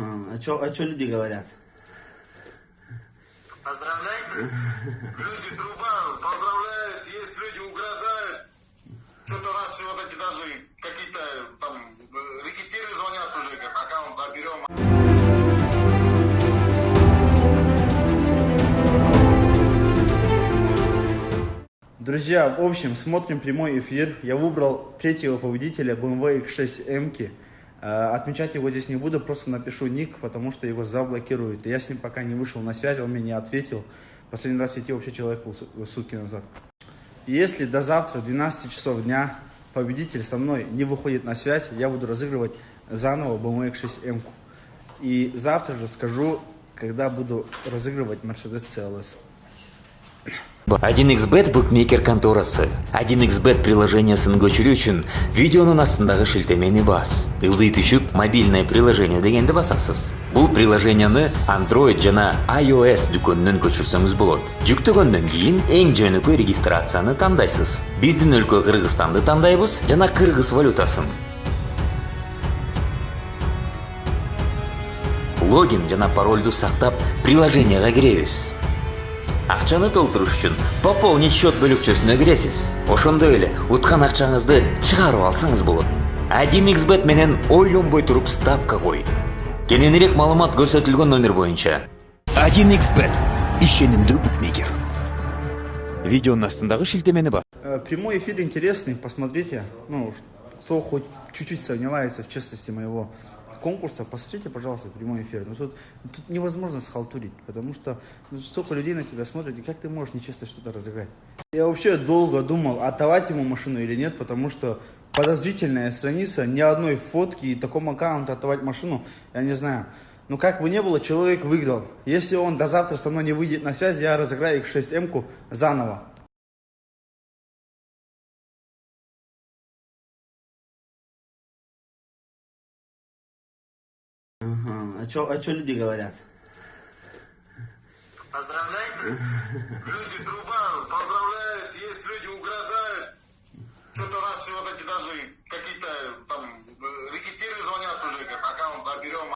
Ага. А чё люди говорят? Поздравляйте. Люди труба поздравляют, есть люди угрожают. Что-то раз вот эти даже какие-то там рекетиры звонят уже, как аккаунт заберем. Друзья, в общем, смотрим прямой эфир. Я выбрал третьего победителя BMW X6M. Отмечать его здесь не буду, просто напишу ник, потому что его заблокируют. Я с ним пока не вышел на связь, он мне не ответил. Последний раз в сети вообще человек был сутки назад. Если до завтра, 12 часов дня, победитель со мной не выходит на связь, я буду разыгрывать заново BMW X6M. И завтра же скажу, когда буду разыгрывать Mercedes CLS. 1xbet букмекер конторасы. 1xbet приложениясын көшіру үшін видеоның астындағы шілтемені бас. Ылдый түшіп мобильное приложение дегенді басасыз. Бұл приложенияны Android жана iOS дүкөнүнөн көчүрсөңүз болот. Жүктөгөндөн кийин эң жөнөкөй регистрацияны тандайсыз. Биздин өлкө Кыргызстанды тандайбыз жана кыргыз валютасын. Логин жана парольду сактап приложенияга киребиз. Акчаны толтуруш үчүн пополнить счет бөлүкчөсүнө киресиз. Ошондой эле уткан акчаңызды чыгарып алсаңыз болот. 1xbet менен ойлонбой туруп ставка кой. Кененирээк маалымат көрсөтүлгөн номер боюнча. 1xbet. Ишенимдүү букмекер. Видеонун астындагы шилтемени бар. Прямой эфир интересный, посмотрите. Ну, кто хоть чуть-чуть сомневается в честности моего конкурса, посмотрите, пожалуйста, прямой эфир. Но тут невозможно схалтурить, потому что столько людей на тебя смотрят, и как ты можешь нечестно что-то разыграть? Я вообще долго думал, отдавать ему машину или нет, потому что подозрительная страница, ни одной фотки и такому аккаунту отдавать машину, я не знаю. Но как бы ни было, человек выиграл. Если он до завтра со мной не выйдет на связь, я разыграю X6M заново. Ага. А чё люди говорят? Поздравляйте. Люди труба поздравляют, есть люди угрожают. Что-то раз вот эти даже какие-то там рекетиры звонят уже, как аккаунт заберем.